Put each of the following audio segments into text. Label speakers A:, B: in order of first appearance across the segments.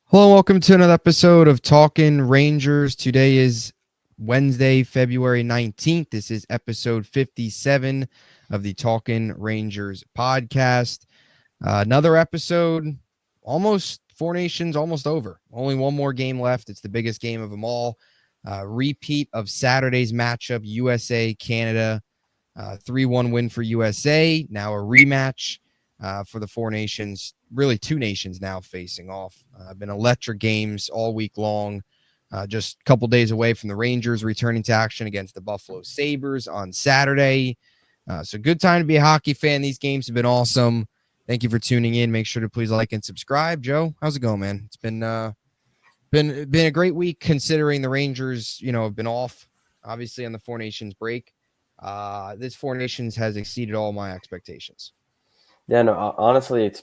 A: Hello and welcome to another episode of Talking Rangers. Today is Wednesday, February 19th. This is episode 57 of the Talking Rangers podcast. Another episode, almost Four Nations, almost over. Only one more game left. It's the biggest game of them all. Repeat of Saturday's matchup, USA-Canada. 3-1 win for USA. Now a rematch for the Four Nations, really two nations now facing off. Been electric games all week long. Just a couple days away from the Rangers returning to action against the Buffalo Sabres on Saturday. So good time to be a hockey fan. These games have been awesome. Thank you for tuning in. Make sure to please like and subscribe. Joe, how's it going, man? It's been a great week considering the Rangers, have been off, obviously, on the Four Nations break. This Four Nations has exceeded all my expectations.
B: Yeah, no, honestly, it's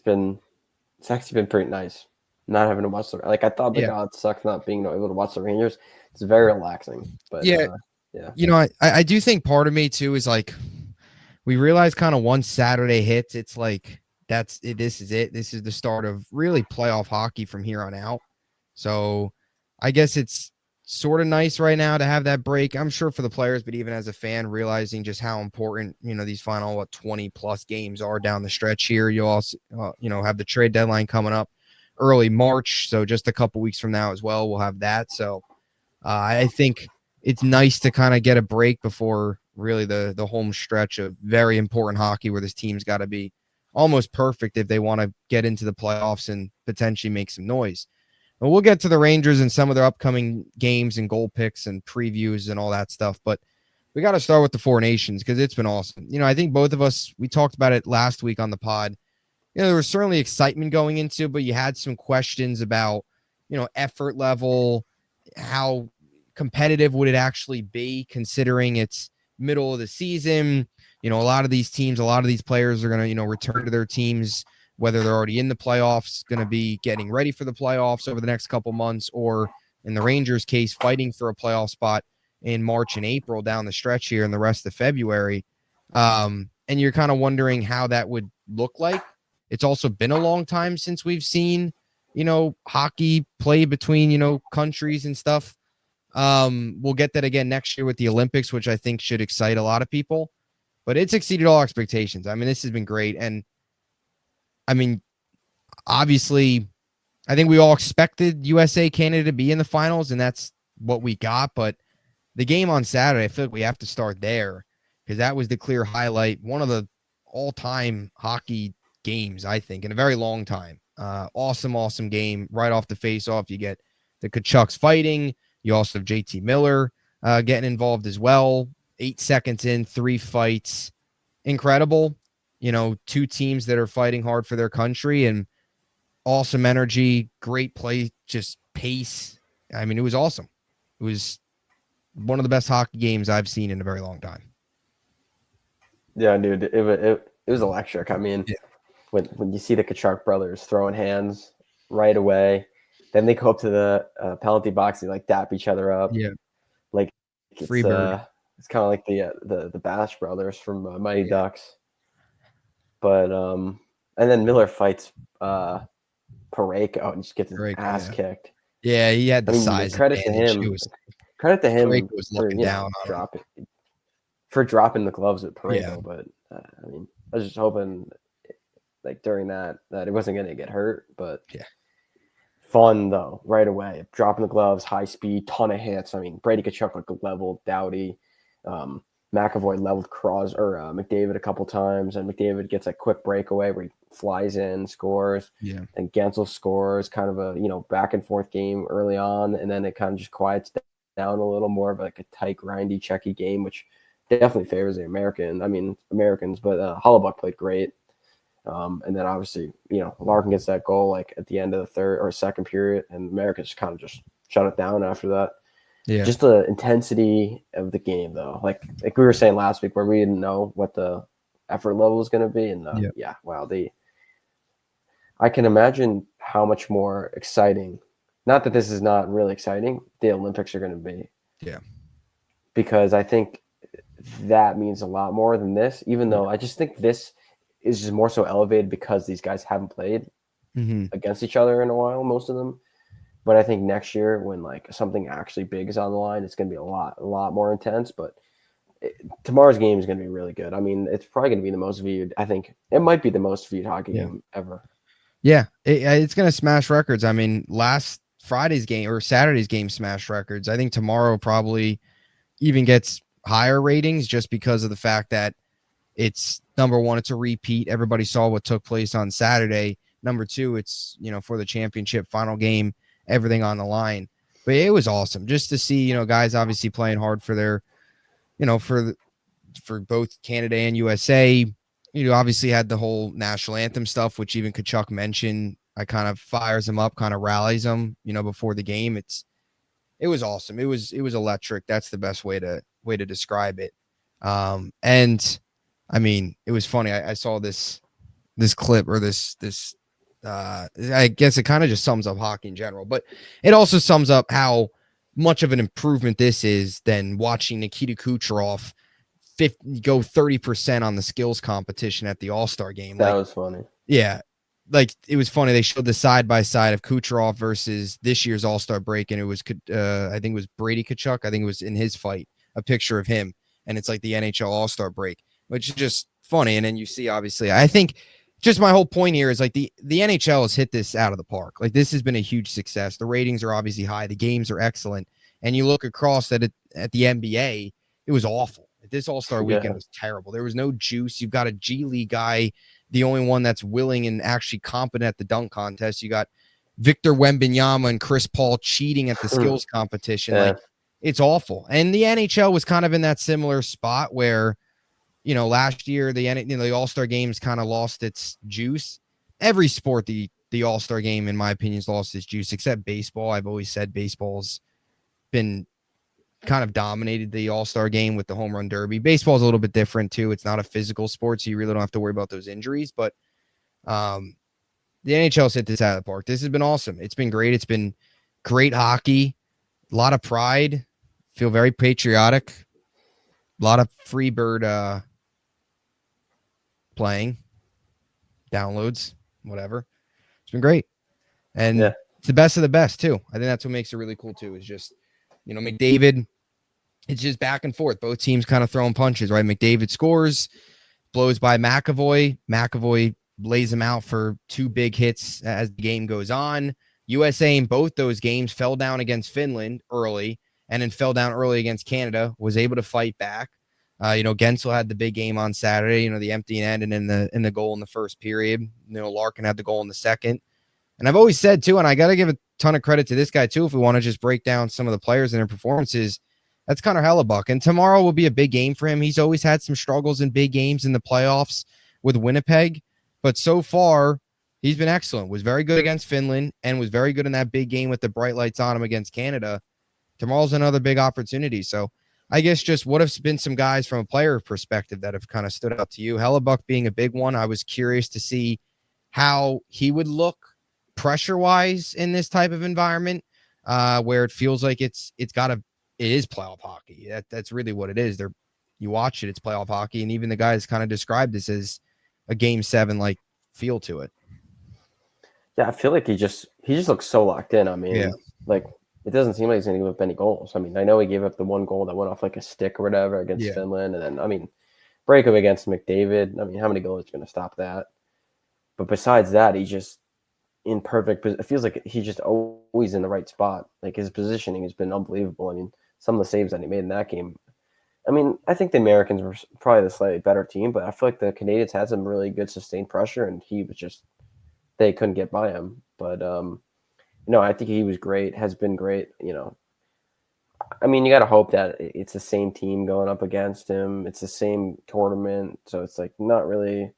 B: actually been pretty nice not having to watch I thought it sucked not being able to watch the Rangers. It's very relaxing, but
A: yeah. I do think part of me too is like we realize kind of once Saturday hits, it's like this is it. This is the start of really playoff hockey from here on out. So I guess it's sort of nice right now to have that break. I'm sure for the players, but even as a fan, realizing just how important, these final 20 plus games are down the stretch here. You'll also, have the trade deadline coming up early March. So just a couple weeks from now as well, we'll have that. So I think it's nice to kind of get a break before really the home stretch of very important hockey where this team's got to be almost perfect if they want to get into the playoffs and potentially make some noise. And we'll get to the Rangers and some of their upcoming games and goal picks and previews and all that stuff. But we got to start with the Four Nations because it's been awesome. I think both of us, we talked about it last week on the pod. There was certainly excitement going into it, but you had some questions about, effort level, how competitive would it actually be considering it's middle of the season. A lot of these teams, a lot of these players are going to, return to their teams, whether they're already in the playoffs, going to be getting ready for the playoffs over the next couple months, or in the Rangers case, fighting for a playoff spot in March and April down the stretch here and the rest of February. And you're kind of wondering how that would look like. It's also been a long time since we've seen, hockey play between, countries and stuff. We'll get that again next year with the Olympics, which I think should excite a lot of people, but it's exceeded all expectations. I mean, this has been great. And I mean, obviously, I think we all expected USA Canada to be in the finals, and that's what we got. But the game on Saturday, I feel like we have to start there because that was the clear highlight. One of the all-time hockey games, I think, in a very long time. Awesome game right off the face-off. You get the Kachucks fighting. You also have JT Miller getting involved as well. 8 seconds in, 3 fights. Incredible. Two teams that are fighting hard for their country and awesome energy, great play, just pace. I mean, it was awesome. It was one of the best hockey games I've seen in a very long time.
B: Yeah, dude, it was electric. I mean, when you see the Kachuk brothers throwing hands right away, then they go up to the penalty box and dap each other up.
A: Yeah,
B: like it's
A: Freebird.
B: It's kind of like the Bash brothers from Mighty Ducks. But and then Miller fights Parayko and just gets his ass kicked.
A: Yeah, he had the size.
B: Credit to him. Credit to him
A: was looking down
B: for dropping the gloves with Parayko. But I mean, I was just hoping during that it wasn't going to get hurt. But fun though, right away, dropping the gloves, high speed, ton of hits. I mean, Brady Tkachuk leveled Doughty. McAvoy leveled McDavid a couple times, and McDavid gets a quick breakaway where he flies in, scores.
A: Yeah.
B: And Gensel scores, kind of a back and forth game early on, and then it kind of just quiets down a little more of a tight, grindy, checky game, which definitely favors the Americans. But Hellebuyck played great. And then obviously, Larkin gets that goal at the end of the third or second period, and Americans kind of just shut it down after that.
A: Yeah.
B: Just the intensity of the game, though. Like we were saying last week, where we didn't know what the effort level was going to be, and wow, I can imagine how much more exciting. Not that this is not really exciting. The Olympics are going to be.
A: Yeah.
B: Because I think that means a lot more than this. Even though I just think this is just more so elevated because these guys haven't played against each other in a while, most of them. But I think next year, when like something actually big is on the line, it's going to be a lot more intense. But tomorrow's game is going to be really good. I mean, it's probably going to be the most viewed. I think it might be the most viewed hockey game ever.
A: Yeah, it's going to smash records. I mean, last Friday's game or Saturday's game smashed records. I think tomorrow probably even gets higher ratings just because of the fact that it's number one, it's a repeat. Everybody saw what took place on Saturday. Number two, it's, for the championship final game, everything on the line. But it was awesome just to see, guys obviously playing hard for their, for both Canada and USA. Obviously had the whole national anthem stuff, which even Kachuk mentioned. I kind of fires him up, kind of rallies him, before the game. It was awesome. It was electric. That's the best way to describe it. And I mean, it was funny. I saw this clip or this I guess it kind of just sums up hockey in general, but it also sums up how much of an improvement this is than watching Nikita Kucherov go 30% on the skills competition at the All-Star game.
B: That was funny.
A: Yeah. Like it was funny. They showed the side by side of Kucherov versus this year's All-Star break. And it was, I think it was Brady Kachuk. I think it was in his fight, a picture of him. And it's like the NHL All-Star break, which is just funny. And then you see, obviously, I think just my whole point here is like the NHL has hit this out of the park. Like this has been a huge success. The ratings are obviously high. The games are excellent. And you look across at the NBA, it was awful. This All-Star weekend was terrible. There was no juice. You've got a G League guy, the only one that's willing and actually competent at the dunk contest. You got Victor Wembanyama and Chris Paul cheating at the skills competition. Like it's awful. And the NHL was kind of in that similar spot where, last year the All-Star games kind of lost its juice. Every sport, the All-Star game, in my opinion, has lost its juice, except baseball. I've always said baseball's been kind of dominated the All-Star game with the home run derby. Baseball is a little bit different too. It's not a physical sport, so you really don't have to worry about those injuries. But the NHL's hit this out of the park. This has been awesome. It's been great. It's been great hockey. A lot of pride. Feel very patriotic. A lot of Freebird playing, downloads, whatever. It's been great. And it's the best of the best too. I think that's what makes it really cool too, is just, McDavid, it's just back and forth. Both teams kind of throwing punches, right? McDavid scores, blows by McAvoy. McAvoy lays him out for two big hits as the game goes on. USA in both those games fell down against Finland early and then fell down early against Canada, was able to fight back. Gensel had the big game on Saturday, the empty net and in the goal in the first period. Larkin had the goal in the second. And I've always said too, and I got to give a ton of credit to this guy too, if we want to just break down some of the players and their performances, that's Connor Hellebuck. And tomorrow will be a big game for him. He's always had some struggles in big games in the playoffs with Winnipeg, but so far he's been excellent. Was very good against Finland and was very good in that big game with the bright lights on him against Canada. Tomorrow's another big opportunity. So I guess just what have been some guys from a player perspective that have kind of stood out to you? Hellebuck being a big one. I was curious to see how he would look pressure-wise in this type of environment, where it feels like it is playoff hockey. That's really what it is. You watch it, it's playoff hockey, and even the guys kind of described this as a Game 7 like feel to it.
B: Yeah, I feel like he just looks so locked in. I mean, like it doesn't seem like he's going to give up any goals. I mean, I know he gave up the one goal that went off like a stick or whatever against Finland, and then I mean, breakup against McDavid. I mean, how many goals is going to stop that? But besides that, he's just in perfect. It feels like he's just always in the right spot. Like his positioning has been unbelievable. I mean, some of the saves that he made in that game. I mean, I think the Americans were probably the slightly better team, but I feel like the Canadians had some really good sustained pressure, and he was just they couldn't get by him. But I think he was great. Has been great. I mean, you got to hope that it's the same team going up against him. It's the same tournament, so it's like not really.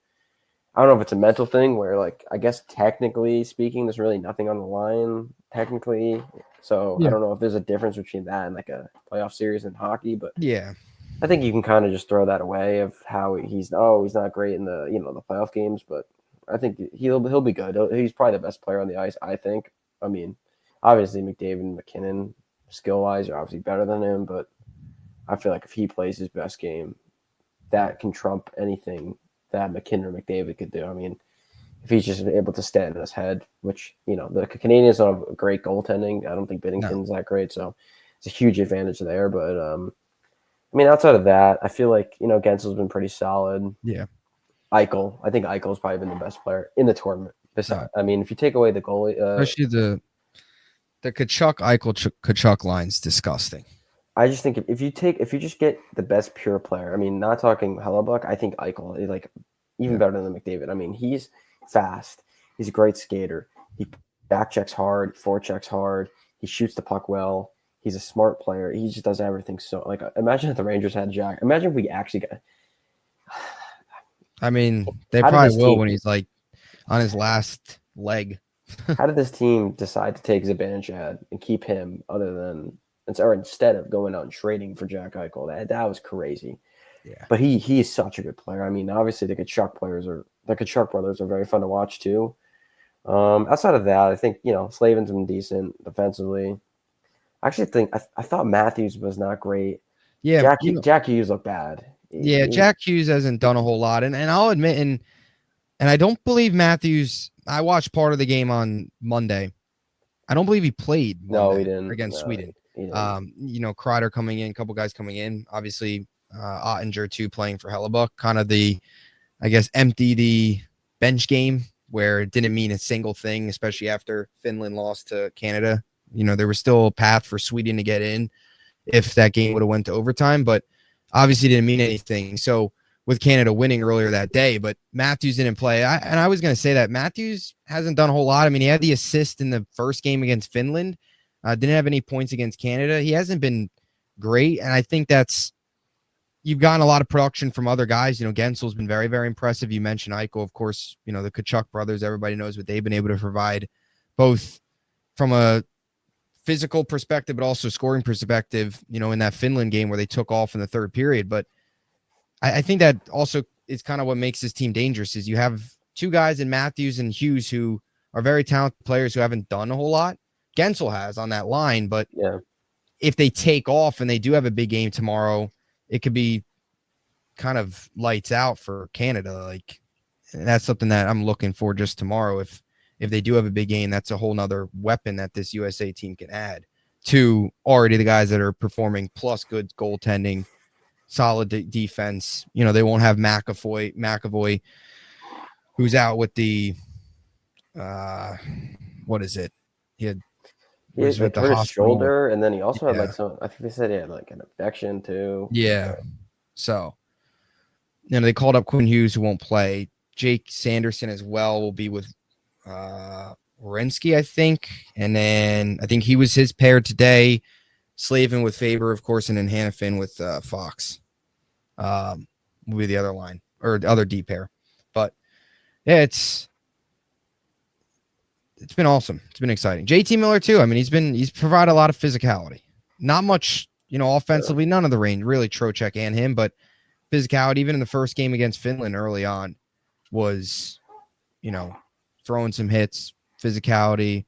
B: I don't know if it's a mental thing where, like, I guess technically speaking, there's really nothing on the line technically. So I don't know if there's a difference between that and like a playoff series in hockey, but I think you can kind of just throw that away of how he's not great in the the playoff games, but I think he'll be good. He's probably the best player on the ice, I think. I mean, obviously McDavid and McKinnon skill wise are obviously better than him, but I feel like if he plays his best game, that can trump anything that McKinnon or McDavid could do. I mean, if he's just able to stand on his head, which, the Canadians don't have great goaltending. I don't think Binnington's that great, so it's a huge advantage there. But outside of that, I feel like Gensel's been pretty solid.
A: Yeah.
B: I think Eichel's probably been the best player in the tournament. Besides, if you take away the goalie,
A: especially the Kachuk line's disgusting.
B: I just think if you just get the best pure player, not talking Hellebuck, I think Eichel is even better than McDavid. He's fast. He's a great skater. He back checks hard, forechecks hard. He shoots the puck well. He's a smart player. He just does everything so imagine if the Rangers had Jack. Imagine if we actually got.
A: They probably will when he's on his last leg.
B: How did this team decide to take Zibanejad and keep him instead of going out and trading for Jack Eichel? That was crazy.
A: Yeah.
B: But he is such a good player. Obviously the Kachuk brothers are very fun to watch too. Outside of that, I think, Slavin's been decent defensively. I actually think I thought Matthews was not great.
A: Yeah.
B: Jack Hughes looked bad.
A: Jack Hughes hasn't done a whole lot. And I'll admit, and I don't believe Matthews, I watched part of the game on Monday. I don't believe he played Monday.
B: No, he didn't.
A: Against Sweden.
B: He didn't.
A: Kreider coming in, a couple guys coming in. Obviously, Ottinger too playing for Hellebuck. Kind of the, I guess, empty the bench game where it didn't mean a single thing, especially after Finland lost to Canada. There was still a path for Sweden to get in if that game would have went to overtime, but obviously didn't mean anything. So with Canada winning earlier that day, but Matthews didn't play. I was going to say that Matthews hasn't done a whole lot. He had the assist in the first game against Finland. Didn't have any points against Canada. He hasn't been great, and I think you've gotten a lot of production from other guys. Gensel's been very, very impressive. You mentioned Eichel, of course. The Kachuk brothers. Everybody knows what they've been able to provide, both from a physical perspective, but also scoring perspective. In that Finland game where they took off in the third period. But I think that also is kind of what makes this team dangerous. Is you have two guys in Matthews and Hughes who are very talented players who haven't done a whole lot. Gensel has on that line, but if they take off and they do have a big game tomorrow, it could be kind of lights out for Canada. That's something that I'm looking for just tomorrow. If they do have a big game, that's a whole nother weapon that this USA team can add to already the guys that are performing, plus good goaltending, solid defense. They won't have McAvoy, who's out with the what is it? He was
B: hurt his shoulder, and then he also had some. I think they said he had an infection too.
A: Yeah. So, they called up Quinn Hughes, who won't play. Jake Sanderson as well will be with Werenski, I think, and then I think he was his pair today. Slavin with Faber, of course, and then Hannafin with Fox. Will be the other line or the other D pair, but yeah, it's been awesome. It's been exciting. JT Miller too. He's provided a lot of physicality. Not much, offensively. None of the range really. Trocheck and him, but physicality. Even in the first game against Finland early on, was throwing some hits, physicality,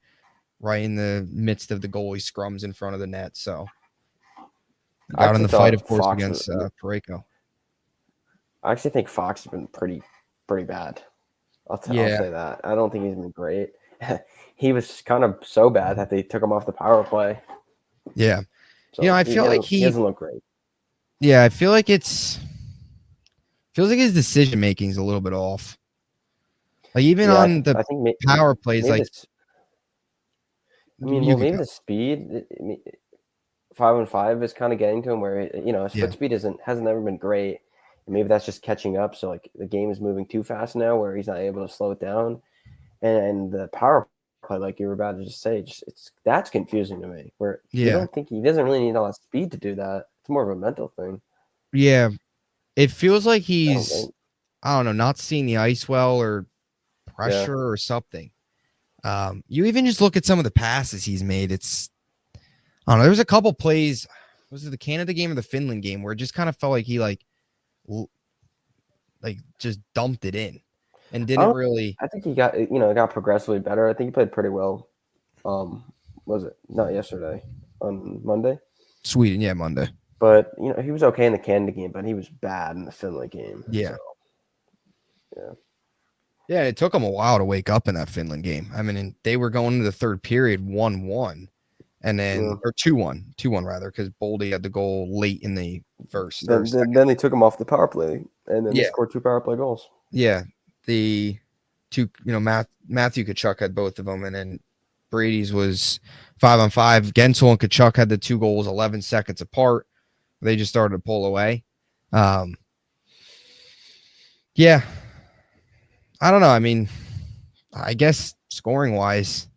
A: right in the midst of the goalie scrums in front of the net. So got in the fight, of course, against Parayko.
B: I actually think Fox has been pretty bad. I'll say that. I don't think he's been great. He was kind of so bad that they took him off the power play.
A: Yeah.
B: So
A: I feel like
B: he doesn't look great.
A: Yeah, I feel like feels like his decision making is a little bit off. Even on the power plays,
B: maybe the speed. 5-on-5 is kind of getting to him where his foot speed hasn't ever been great, and maybe that's just catching up. So the game is moving too fast now, where he's not able to slow it down, and the power play, like you were about to just say, that's confusing to me. Where you don't think he doesn't really need a lot of speed to do that. It's more of a mental thing.
A: Yeah, it feels like he's I don't know, not seeing the ice well or pressure or something. You even just look at some of the passes he's made. It's I don't know. There was a couple plays. Was it the Canada game or the Finland game where it just kind of felt like he just dumped it in and didn't really.
B: I think he got progressively better. I think he played pretty well. Was it not yesterday on Monday?
A: Sweden, yeah, Monday.
B: But he was okay in the Canada game, but he was bad in the Finland game.
A: Yeah.
B: So, yeah.
A: Yeah, it took them a while to wake up in that Finland game. I mean, they were going into the third period 1-1, and then or 2-1, 2-1 rather, because Boldy had the goal late in the first.
B: Then they took him off the power play, and then they scored 2 power play goals.
A: Yeah, the two, Matthew Tkachuk had both of them, and then Brady's was 5-on-5. Gensel and Tkachuk had the 2 goals 11 seconds apart. They just started to pull away. Yeah, I don't know. I mean, I guess scoring wise,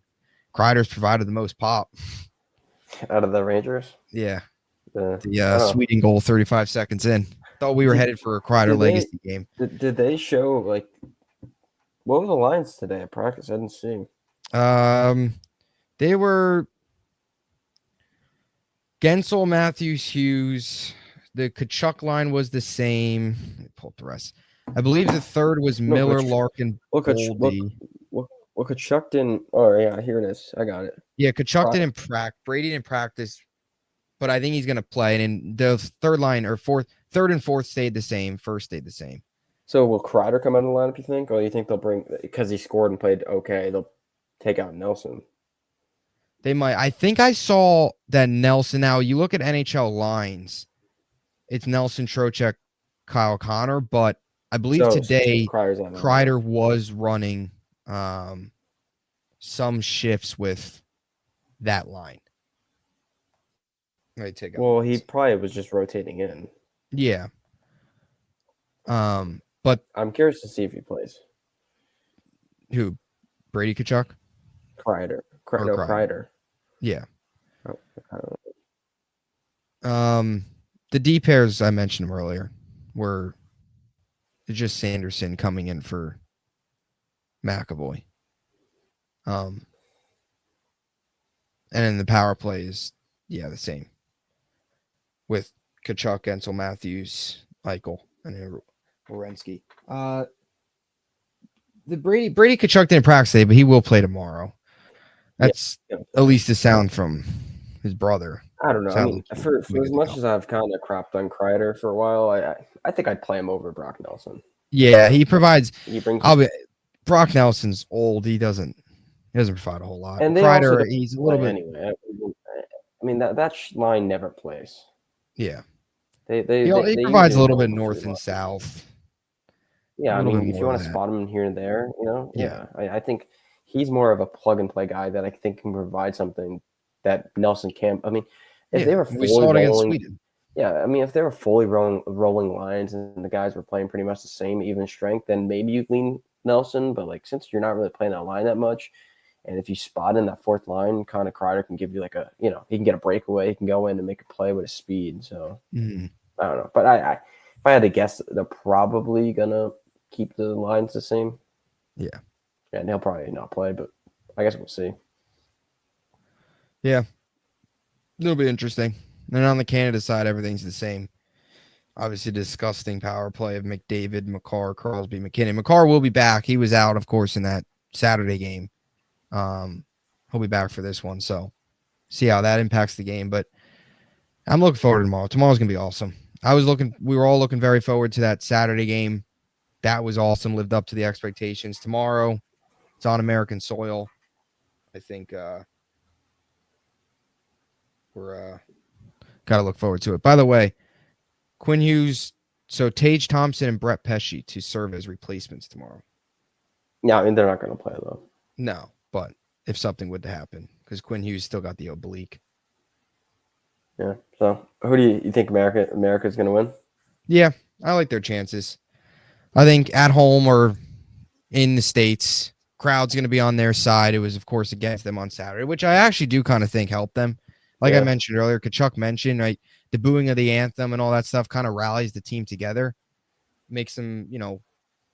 A: Kreider's provided the most pop
B: out of the Rangers.
A: Yeah, the Sweden goal 35 seconds in. Thought we were headed for a Kreider legacy game.
B: Did they show like what were the lines today at practice? I didn't see.
A: They were Gensel, Matthews, Hughes. The Tkachuk line was the same. Let me pull up the rest. I believe the third was Miller, Larkin, Boldy.
B: Well, Tkachuk didn't. Oh yeah, here it is. I got it.
A: Yeah, Tkachuk didn't practice. Brady didn't practice, but I think he's going to play. And the third and fourth stayed the same. First stayed the same.
B: So will Kreider come out of the lineup? You think, or you think they'll bring because he scored and played okay? They'll take out Nelson.
A: They might. I think I saw that Nelson. Now you look at NHL lines. It's Nelson, Trocheck, Kyle Connor, but I believe today Kreider was running some shifts with that line.
B: Well, he probably was just rotating in.
A: Yeah. But
B: I'm curious to see if he plays.
A: Who? Brady Tkachuk?
B: Kreider. Kreider.
A: Yeah. The D pairs I mentioned earlier were just Sanderson coming in for McAvoy. And then the power play is the same with Tkachuk, Gensel, Matthews, Eichel, and Werenski. The Brady Tkachuk didn't practice today, but he will play tomorrow. That's at least the sound from his brother.
B: I don't know. I mean, for as much as I've kind of crapped on Kreider for a while, I think I'd play him over Brock Nelson.
A: Yeah, he provides. Brock Nelson's old. He doesn't provide a whole lot.
B: And
A: Kreider, he's a little bit
B: anyway. I mean that line never plays.
A: Yeah,
B: he
A: provides a little bit north and south.
B: Yeah, I mean, if you want to spot him here and there, I think he's more of a plug and play guy that I think can provide something that Nelson can't. I mean, if they were fully rolling, I mean, if they were fully rolling lines and the guys were playing pretty much the same even strength, then maybe you lean Nelson. But like since you're not really playing that line that much, and if you spot in that fourth line, kind of Kreider can give you like he can get a breakaway, he can go in and make a play with his speed. So I don't know, but if I had to guess, they're probably gonna keep the lines the same.
A: Yeah,
B: and he'll probably not play, but I guess we'll see.
A: Yeah, it'll be interesting. And on the Canada side, everything's the same. Obviously, disgusting power play of McDavid, Makar, Crosby, McKinnon. Makar will be back. He was out, of course, in that Saturday game. He'll be back for this one, so see how that impacts the game. But I'm looking forward to tomorrow. Tomorrow's gonna be awesome. We were all looking very forward to that Saturday game. That was awesome. Lived up to the expectations. Tomorrow, it's on American soil. I think we're gotta look forward to it. By the way, Quinn Hughes, so Tage Thompson and Brett Pesce to serve as replacements tomorrow.
B: Yeah, I mean they're not going to play though.
A: No, but if something would to happen, because Quinn Hughes still got the oblique.
B: Yeah. So who do you think America's going to win?
A: Yeah, I like their chances. I think at home or in the States, crowd's going to be on their side. It was, of course, against them on Saturday, which I actually do kind of think helped them. Like I mentioned earlier, Tkachuk mentioned, right, the booing of the anthem and all that stuff kind of rallies the team together, makes them,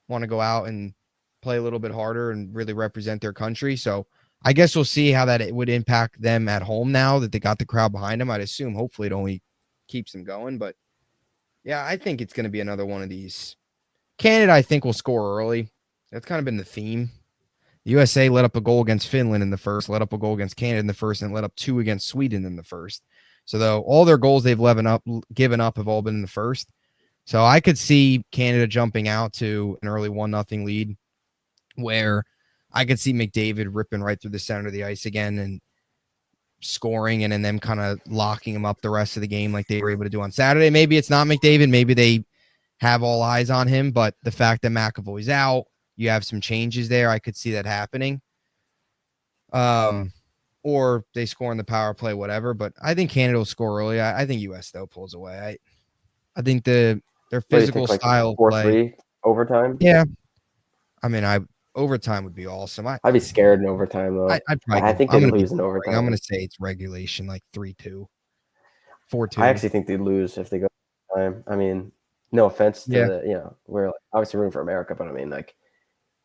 A: want to go out and play a little bit harder and really represent their country. So I guess we'll see how it would impact them at home now that they got the crowd behind them. I'd assume hopefully it only keeps them going. But, yeah, I think it's going to be another one of these. Canada, I think, will score early. That's kind of been the theme. USA let up a goal against Finland in the first, let up a goal against Canada in the first, and let up 2 against Sweden in the first. So, though, all their goals they've given up have all been in the first. So, I could see Canada jumping out to an early 1-0 lead where I could see McDavid ripping right through the center of the ice again and scoring, and then them kind of locking him up the rest of the game like they were able to do on Saturday. Maybe it's not McDavid. Maybe they have all eyes on him, but the fact that McAvoy's out, you have some changes there. I could see that happening. Or they score on the power play, whatever. But I think Canada will score early. I think U.S. though pulls away. I think their physical style
B: like
A: play
B: 4-3 overtime.
A: Yeah, I mean, overtime would be awesome.
B: I'd be scared in overtime though. I think they'd lose in overtime.
A: I'm going to say it's regulation, like 3-2, 4-2.
B: I actually think they'd lose if they go overtime. I mean, no offense to the, we're like obviously rooting for America, but I mean, like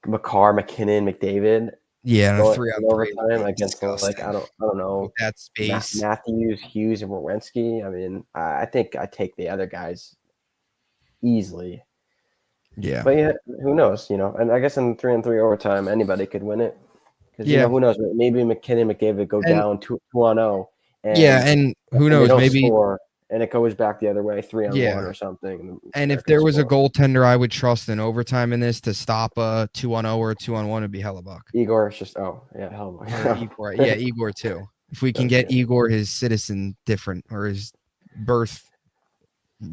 B: McCarr, McKinnon, McDavid.
A: Yeah,
B: going
A: 3-on-3
B: overtime against like I don't know
A: with that space.
B: Matthews, Hughes, and Werenski. I mean, I think I take the other guys easily.
A: Yeah,
B: but who knows? And I guess in 3-on-3 overtime, anybody could win it. Because who knows? Maybe McKinnon, McDavid go down 2-0.
A: And who knows? Maybe
B: score, and it goes back the other way, 3-on-1 or something.
A: And if there was a goaltender I would trust in overtime in this to stop a 2-on-0 or a 2-on-1, it'd be Hellebuyck.
B: Igor is just Hellebuyck.
A: Igor too. If we can get Igor his citizen different or his birth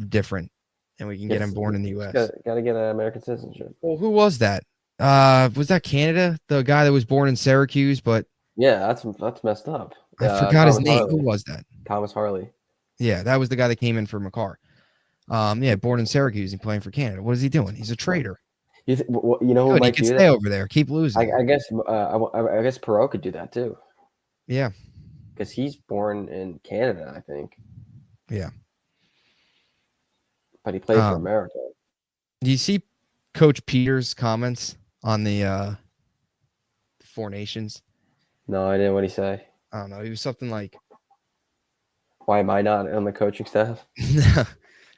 A: different, and we can get him born in the U.S.
B: Got to get an American citizenship.
A: Well, who was that? Was that Canada? The guy that was born in Syracuse, but
B: that's messed up.
A: I forgot his name. Who was that?
B: Thomas Harley.
A: Yeah, that was the guy that came in for McCarr. Born in Syracuse and playing for Canada. What is he doing? He's a traitor.
B: Who might
A: he can stay over there, keep losing.
B: I guess Perot could do that too.
A: Yeah,
B: because he's born in Canada, I think.
A: Yeah,
B: but he played for America.
A: Do you see Coach Peters' comments on the Four Nations?
B: No, I didn't. What did he say?
A: I don't know. He was something like,
B: "Why am I not on the coaching staff?"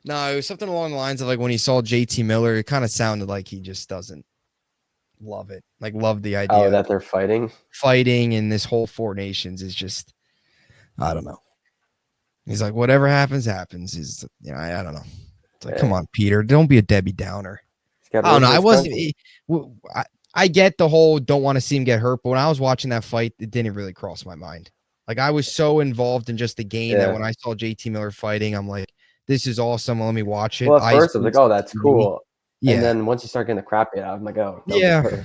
A: No, it was something along the lines of like when he saw JT Miller, it kind of sounded like he just doesn't love it. Like love the idea
B: that they're fighting,
A: and this whole Four Nations is just, I don't know. He's like, whatever happens. Is I don't know. It's like, come on, Peter, don't be a Debbie Downer. I don't know. I wasn't. I get the whole don't want to see him get hurt, but when I was watching that fight, it didn't really cross my mind. Like I was so involved in just the game that when I saw JT Miller fighting, I'm like, this is awesome. Let me watch it.
B: Well, at first I was like, oh, that's cool.
A: Yeah.
B: And then once you start getting the crap beat out, I'm like, oh,
A: yeah.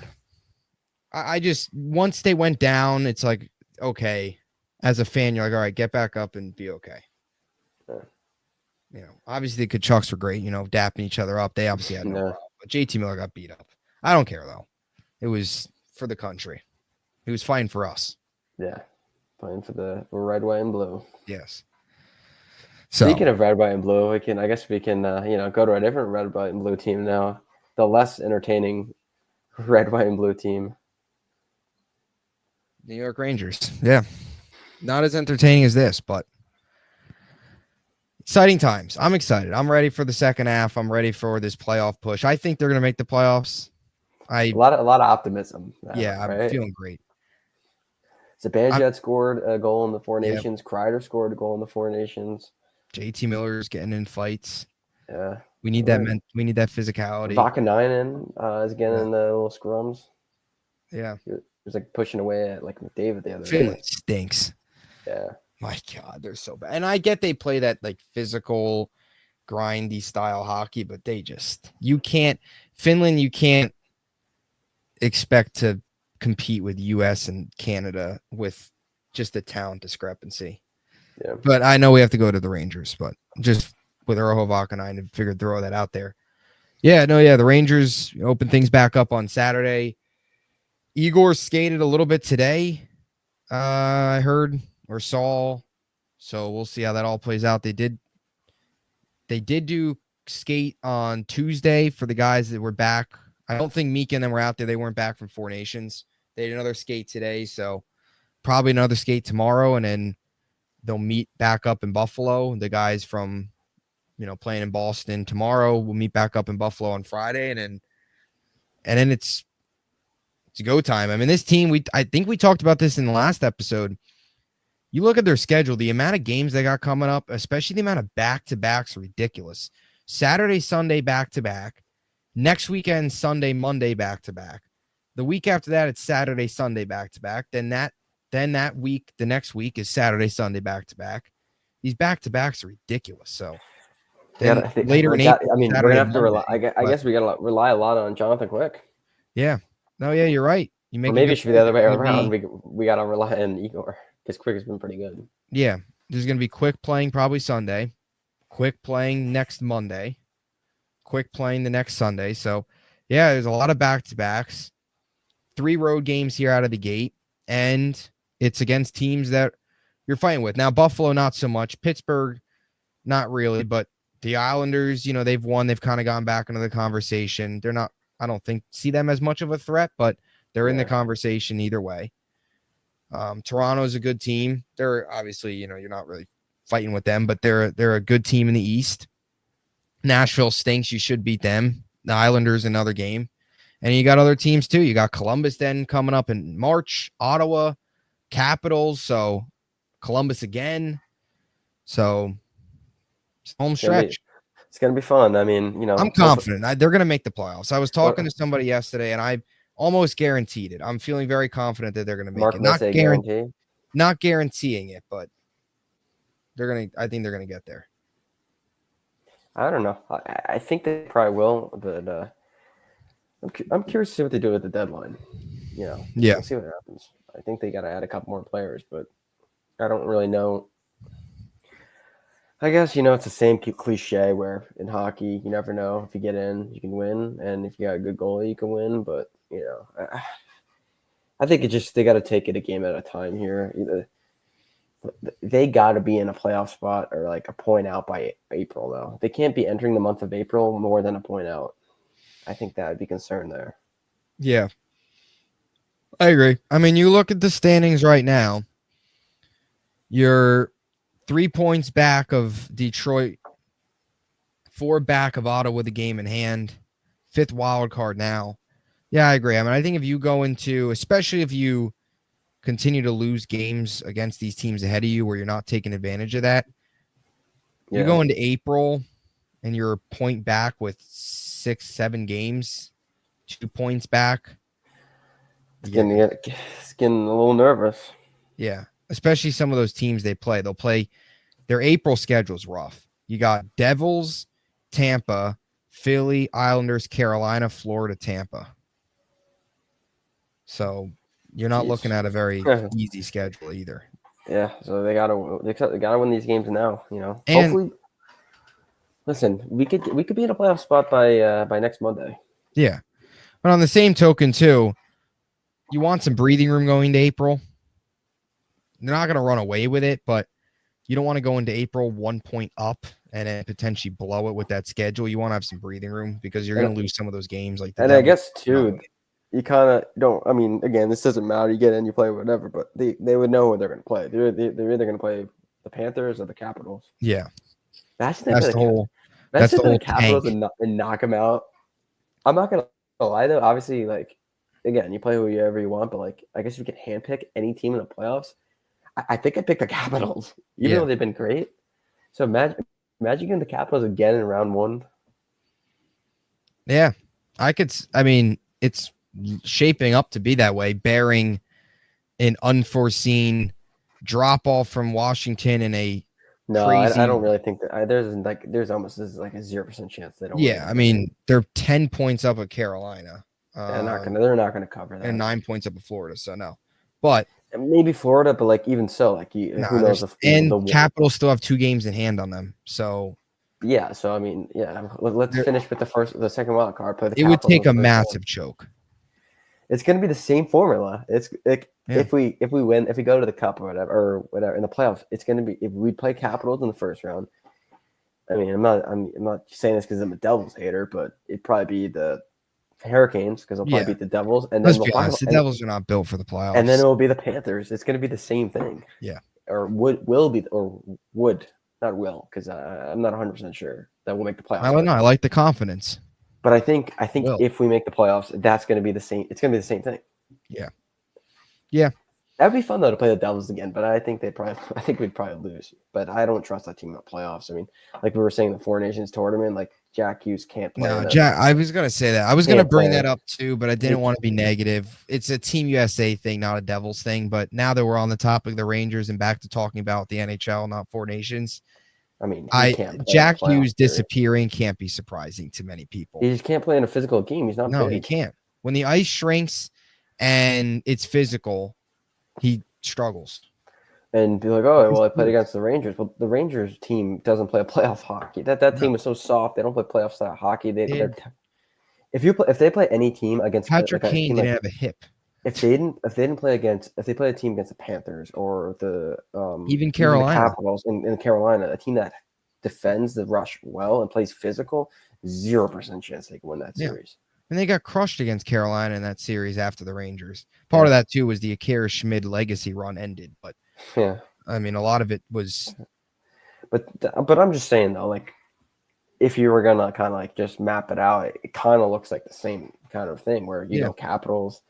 A: I just once they went down, it's like, okay. As a fan, you're like, all right, get back up and be okay. Obviously the Kachucks were great, dapping each other up. They obviously had no problem. But JT Miller got beat up. I don't care though. It was for the country. He was fighting for us.
B: Yeah. Playing for red, white, and blue.
A: Yes.
B: So, speaking of red, white, and blue, we can go to a different red, white, and blue team now. The less entertaining red, white, and blue team.
A: New York Rangers. Yeah. Not as entertaining as this, but exciting times. I'm excited. I'm ready for the second half. I'm ready for this playoff push. I think they're going to make the playoffs. A lot of optimism. I'm feeling great.
B: Zibanejad scored a goal in the Four Nations. Kreider scored a goal in the Four Nations.
A: JT Miller's getting in fights.
B: Yeah,
A: we need that. We need that physicality.
B: Vakanainen is getting in the little scrums.
A: Yeah,
B: he was like pushing away at like McDavid the other day.
A: Finland stinks.
B: Yeah,
A: my God, they're so bad. And I get they play that like physical, grindy style hockey, but you can't expect to compete with US and Canada with just the talent discrepancy.
B: Yeah.
A: But I know we have to go to the Rangers, but just with Urho Vakanainen, I figured throw that out there. The Rangers open things back up on Saturday. Igor skated a little bit today, I heard or saw. So we'll see how that all plays out. They did do skate on Tuesday for the guys that were back. I don't think Mika and them were out there. They weren't back from Four Nations. They had another skate today, so probably another skate tomorrow, and then they'll meet back up in Buffalo. The guys from, playing in Boston tomorrow will meet back up in Buffalo on Friday, and then it's go time. I mean, this team, I think we talked about this in the last episode. You look at their schedule, the amount of games they got coming up, especially the amount of back-to-backs, are ridiculous. Saturday, Sunday, back-to-back. Next weekend, Sunday, Monday, back-to-back. The week after that, it's Saturday, Sunday back-to-back. Then that week, the next week is Saturday, Sunday back-to-back. These back-to-backs are ridiculous. So then later in April,
B: we're
A: Saturday,
B: gonna have to
A: Monday,
B: rely. I guess we gotta rely a lot on Jonathan Quick.
A: Yeah. No, yeah, you're right. You make
B: or maybe it should be the other way around.
A: Be,
B: we gotta rely on Igor because Quick has been pretty good.
A: Yeah, there's gonna be Quick playing probably Sunday, Quick playing next Monday, Quick playing the next Sunday. So, yeah, there's a lot of back-to-backs. 3 road games here out of the gate, and it's against teams that you're fighting with. Now, Buffalo, not so much. Pittsburgh, not really, but the Islanders, they've won. They've kind of gone back into the conversation. They're not, I don't think, see them as much of a threat, but they're in the conversation either way. Toronto's a good team. They're obviously, you're not really fighting with them, but they're a good team in the East. Nashville stinks. You should beat them. The Islanders, another game. And you got other teams too. You got Columbus then coming up in March, Ottawa, Capitals. So Columbus again. So it's home stretch.
B: It's going to be fun. I mean,
A: I'm confident. They're going to make the playoffs. I was talking to somebody yesterday, and I almost guaranteed it. I'm feeling very confident that they're going to make it. Not guaranteeing it, but I think they're going to get there.
B: I don't know. I think they probably will, but I'm curious to see what they do with the deadline.
A: Yeah.
B: We'll see what happens. I think they got to add a couple more players, but I don't really know. I guess, it's the same cliche where in hockey, you never know. If you get in, you can win. And if you got a good goalie, you can win. But, I think they got to take it a game at a time here. They got to be in a playoff spot or like a point out by April, though. They can't be entering the month of April more than a point out. I think that would be concerned there.
A: Yeah. I agree. I mean, you look at the standings right now. You're 3 points back of Detroit, 4 back of Ottawa with a game in hand, 5th wild card now. Yeah, I agree. I mean, I think if you go into, especially if you continue to lose games against these teams ahead of you where you're not taking advantage of that, you go into April and you're a point back with 6-7 games, 2 points back.
B: It's getting a little nervous.
A: Yeah. Especially some of those teams they'll play. Their April schedule's rough. You got Devils, Tampa, Philly, Islanders, Carolina, Florida, Tampa. So you're not looking at a very easy schedule either.
B: Yeah, so they gotta win these games now. And hopefully, listen, we could be in a playoff spot by next Monday.
A: Yeah, but on the same token too, you want some breathing room going to April. They're not going to run away with it, but you don't want to go into April 1 point up and then potentially blow it with that schedule. You want to have some breathing room because you're going to lose some of those games.
B: I guess too, you kind of don't. I mean, again, this doesn't matter. You get in, you play whatever, but they would know who they're going to play. They're either going to play the Panthers or the Capitals.
A: Yeah,
B: that's the whole. That's the whole Capitals and knock them out. I'm not going to lie though. Obviously, again, you play whoever you want, but I guess you can handpick any team in the playoffs. I think I picked the Capitals, even though they've been great. So imagine getting the Capitals again in round 1.
A: Yeah, I mean, it's shaping up to be that way, bearing an unforeseen drop off from Washington in a crazy.
B: I don't really think that there's almost a 0% chance they don't.
A: Yeah, I mean, they're 10 points up at Carolina.
B: They're not gonna cover that,
A: and 9 points up at Florida. So no, but.
B: Maybe Florida, but even so, who knows?
A: And Capitals still have 2 games in hand on them. So
B: yeah, so I mean, let's finish with the second wild card. Play the
A: it would take a massive choke.
B: It's going to be the same formula. If we win, if we go to the cup or whatever in the playoffs, it's going to be if we play Capitals in the first round. I mean, I'm not saying this because I'm a Devils hater, but it'd probably be the Hurricanes because they'll probably beat the Devils, and then
A: the Devils are not built for the playoffs.
B: And then it will be the Panthers. It's going to be the same thing.
A: Yeah,
B: or would not will because I'm not 100% sure that we'll make the playoffs.
A: I don't know. I like the confidence,
B: but I think if we make the playoffs, that's going to be the same. It's going to be the same thing.
A: Yeah.
B: That'd be fun though to play the Devils again, but I think we'd probably lose. But I don't trust that team in the playoffs. I mean, like we were saying, the Four Nations tournament, like Jack Hughes can't play
A: No,
B: in a
A: Jack. I was gonna say that. I was gonna
B: can't
A: bring
B: play.
A: that up too, but I didn't want to be negative. It's a Team USA thing, not a Devils thing. But now that we're on the topic of the Rangers and back to talking about the NHL, not Four Nations,
B: I mean, he can't play in a
A: Jack
B: playoff
A: Hughes
B: series.
A: disappearing can't be surprising to many people.
B: He just can't play in a physical game. He's not
A: No, he
B: big.
A: can't. When the ice shrinks and it's physical, he struggles.
B: And be like, oh, well, I played against the Rangers. Well, the Rangers team doesn't play playoff hockey. That team is so soft. They don't play playoff style hockey. If they play any team against
A: Patrick
B: like a
A: Kane
B: team
A: didn't
B: like
A: have a hip.
B: if they didn't play if they play a team against the Panthers or
A: Even Carolina,
B: the Capitals in Carolina, a team that defends the rush well and plays physical, 0% chance they can win that series.
A: And they got crushed against Carolina in that series after the Rangers. Part of that too was the Akira Schmid legacy run ended, but
B: yeah,
A: I mean a lot of it was.
B: But I'm just saying though, like if you were gonna kind of like just map it out, it kind of looks like the same kind of thing where you go Capitals,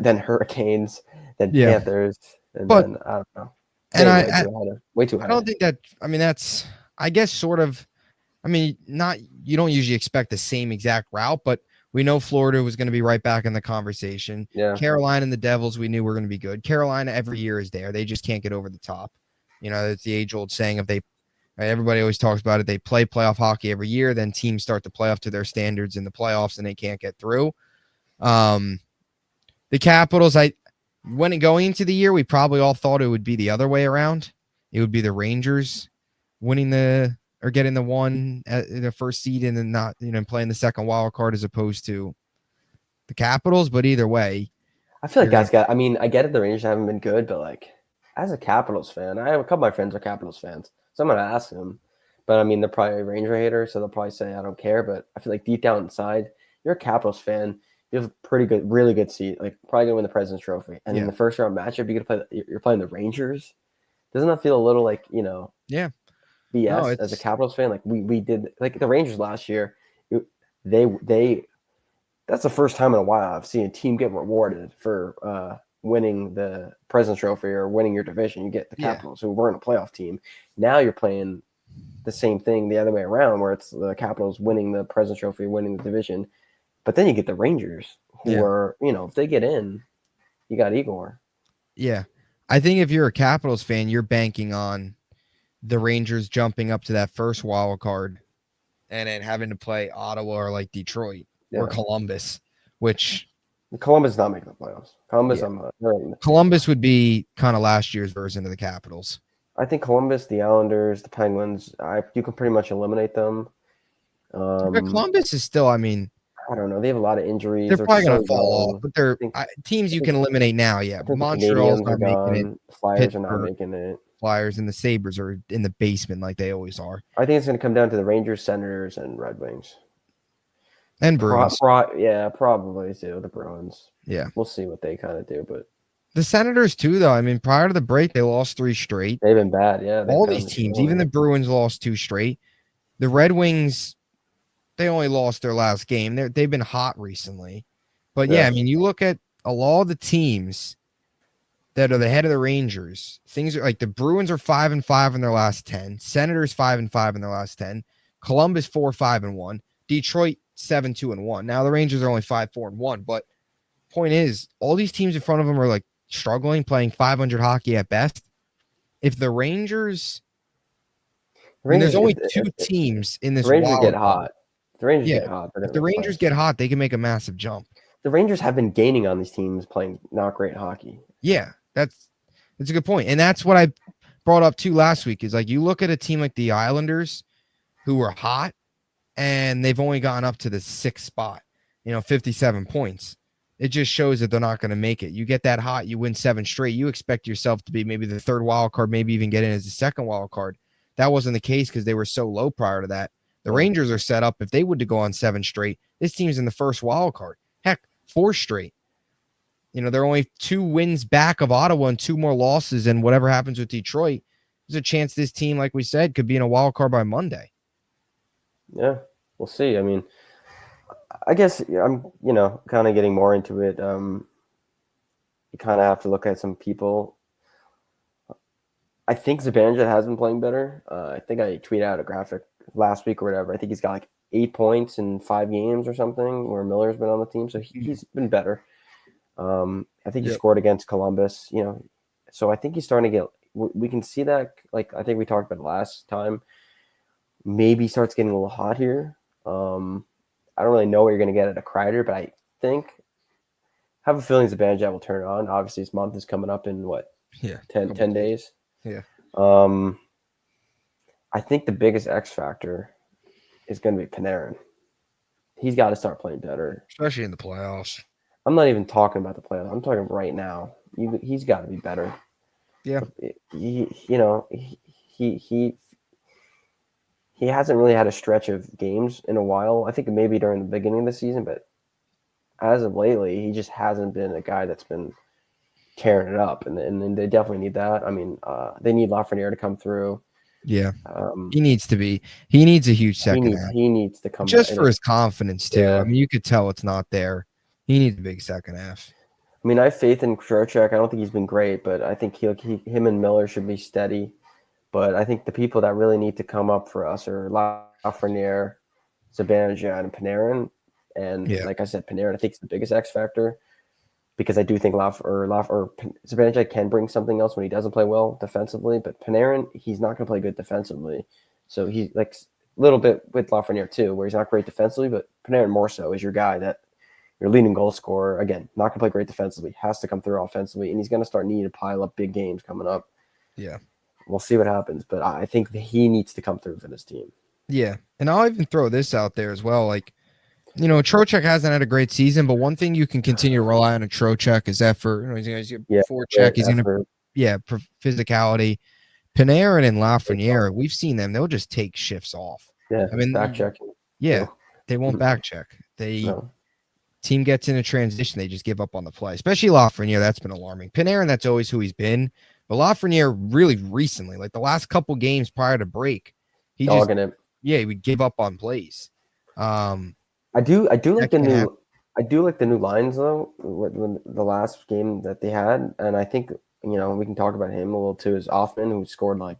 B: then Hurricanes, then Panthers, and then I don't know.
A: And
B: way too high.
A: I don't think that. I mean, that's I guess sort of. I mean, not you don't usually expect the same exact route, but we know Florida was going to be right back in the conversation.
B: Yeah.
A: Carolina and the Devils, we knew were going to be good. Carolina every year is there. They just can't get over the top. You know, it's the age-old saying of everybody always talks about it. They play playoff hockey every year, then teams start to play up to their standards in the playoffs and they can't get through. The Capitals, when going into the year, we probably all thought it would be the other way around. It would be the Rangers winning or getting the first seed and then not, playing the second wild card as opposed to the Capitals. But either way,
B: I feel like I mean, I get it. The Rangers haven't been good, but like as a Capitals fan, I have a couple of my friends are Capitals fans, so I'm gonna ask them. But I mean, they're probably Ranger haters, so they'll probably say I don't care. But I feel like deep down inside, you're a Capitals fan. You have a pretty good, really good seat. Like probably gonna win the President's Trophy, and in the first round matchup, you're playing the Rangers. Doesn't that feel a little like BS as a Capitals fan? Like we did like the Rangers last year. They that's the first time in a while I've seen a team get rewarded for winning the President's Trophy or winning your division. You get the Capitals who weren't a playoff team. Now you're playing the same thing the other way around, where it's the Capitals winning the President's Trophy, winning the division. But then you get the Rangers who are, if they get in, you got Igor.
A: Yeah. I think if you're a Capitals fan, you're banking on the Rangers jumping up to that first wild card and then having to play Ottawa or like Detroit or Columbus, which
B: Columbus is not making the playoffs.
A: Columbus would be kind of last year's version of the Capitals.
B: I think Columbus, the Islanders, the Penguins, you can pretty much eliminate them.
A: But Columbus is still, I mean,
B: I don't know. They have a lot of injuries.
A: They're probably going to fall off, but they're teams you can eliminate now. Yeah, Montreal's not making it.
B: The Flyers are not making it.
A: Flyers and the Sabres are in the basement like they always are.
B: I think it's going to come down to the Rangers, Senators, and Red Wings.
A: And Bruins.
B: Probably too. The Bruins.
A: Yeah.
B: We'll see what they kind of do, but
A: the Senators too, though. I mean, prior to the break, they lost 3 straight.
B: They've been bad, yeah.
A: All these teams, even the Bruins lost 2 straight. The Red Wings, they only lost their last game. They've been hot recently. But I mean, you look at a lot of the teams that are the head of the Rangers. Things are like the Bruins are 5-5 in their last 10. Senators 5-5 in their last 10. Columbus 4-5-1. Detroit 7-2-1. Now the Rangers are only 5-4-1. But point is, all these teams in front of them are like struggling, playing 500 hockey at best. If the Rangers, there's only 2 teams in this.
B: The Rangers get hot. The Rangers get hot.
A: If the Rangers get hot, they can make a massive jump.
B: The Rangers have been gaining on these teams playing not great hockey.
A: Yeah, that's a good point. And that's what I brought up too last week is like you look at a team like the Islanders who were hot and they've only gotten up to the 6th spot, 57 points. It just shows that they're not going to make it. You get that hot, you win 7 straight. You expect yourself to be maybe the 3rd wild card, maybe even get in as the 2nd wild card. That wasn't the case because they were so low prior to that. The Rangers are set up if they would to go on 7 straight. This team's in the 1st wild card. Heck, 4 straight. They're only 2 wins back of Ottawa and 2 more losses. And whatever happens with Detroit, there's a chance this team, like we said, could be in a wild card by Monday.
B: Yeah, we'll see. I mean, I guess I'm, kind of getting more into it. you kind of have to look at some people. I think Zibanejad has been playing better. I think I tweeted out a graphic last week or whatever. I think he's got like 8 points in 5 games or something where Miller's been on the team. So he's been better. I think he scored against Columbus, so I think he's starting to get, we can see that, like, I think we talked about last time, maybe starts getting a little hot here. I don't really know what you're going to get at a Kreider, but I have a feeling Zibanejad will turn it on. Obviously, this month is coming up in 10 days.
A: Yeah.
B: I think the biggest X factor is going to be Panarin. He's got to start playing better,
A: especially in the playoffs.
B: I'm not even talking about the playoffs. I'm talking right now. He's got to be better.
A: Yeah.
B: He hasn't really had a stretch of games in a while. I think maybe during the beginning of the season, but as of lately, he just hasn't been a guy that's been tearing it up. And they definitely need that. I mean, they need Lafreniere to come through.
A: Yeah. He needs to be. He needs a huge second half.
B: He needs to come
A: just for his confidence too.
B: Yeah.
A: I mean, you could tell it's not there. He needs a big second half.
B: I mean, I have faith in Trocheck. I don't think he's been great, but I think him and Miller should be steady. But I think the people that really need to come up for us are Lafreniere, Zibanejad, and Panarin. And like I said, Panarin, I think, is the biggest X factor, because I do think Zibanejad can bring something else when he doesn't play well defensively. But Panarin, he's not going to play good defensively. So he's like a little bit with Lafreniere too, where he's not great defensively, but Panarin more so is your guy that your leading goal scorer. Again, not going to play great defensively, has to come through offensively, and he's going to start needing to pile up big games coming up.
A: Yeah.
B: We'll see what happens, but I think that he needs to come through for this team.
A: Yeah, and I'll even throw this out there as well. Like, Trocheck hasn't had a great season, but one thing you can continue to rely on in Trocheck is effort. He's going to forecheck. He's going to physicality. Panarin and Lafreniere, we've seen them. They'll just take shifts off.
B: Yeah, I mean, back checking.
A: Yeah, they won't back check. Team gets in a transition, they just give up on the play. Especially Lafreniere, that's been alarming. Panarin, that's always who he's been. But Lafreniere, really recently, like the last couple games prior to break, he would give up on plays.
B: I do like the new lines though. When the last game that they had, and I think we can talk about him a little too. Is Offman, who scored I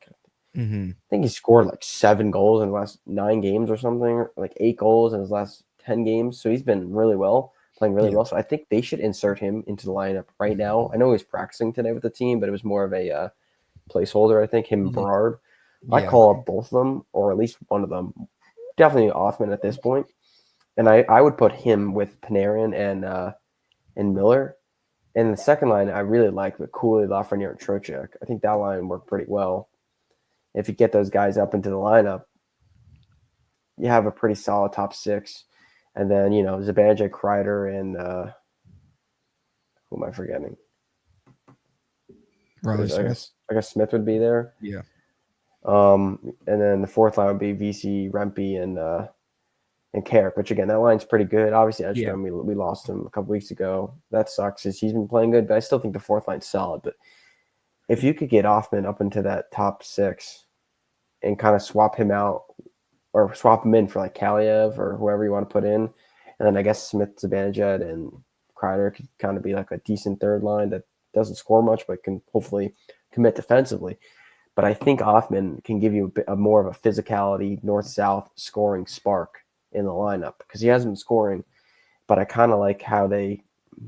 B: think he scored 7 goals in the last 9 games or something, 8 goals in his last 10 games. So he's been playing really well. So I think they should insert him into the lineup right now. I know he was practicing today with the team, but it was more of a placeholder. I think him and Berard. I call up both of them, or at least one of them. Definitely Offman at this point. And I would put him with Panarin and Miller. And the second line, I really like the Cooley, Lafreniere, and Trocheck. I think that line worked pretty well. If you get those guys up into the lineup, you have a pretty solid top 6. And then, Zibanejad, Kreider, and who am I forgetting? I guess Smith would be there.
A: Yeah.
B: And then the fourth line would be VC, Rempe, and Carrick, which again, that line's pretty good. Obviously, Edstrom, we lost him a couple weeks ago. That sucks, as he's been playing good, but I still think the fourth line's solid. But if you could get Offman up into that top 6 and kind of swap him out, or swap him in for Kaliev or whoever you want to put in, and then I guess Smith, Zibanejad, and Kreider could kind of be a decent third line that doesn't score much but can hopefully commit defensively. But I think Offman can give you a more of a physicality, north-south scoring spark in the lineup, because he hasn't been scoring. But I kind of like how they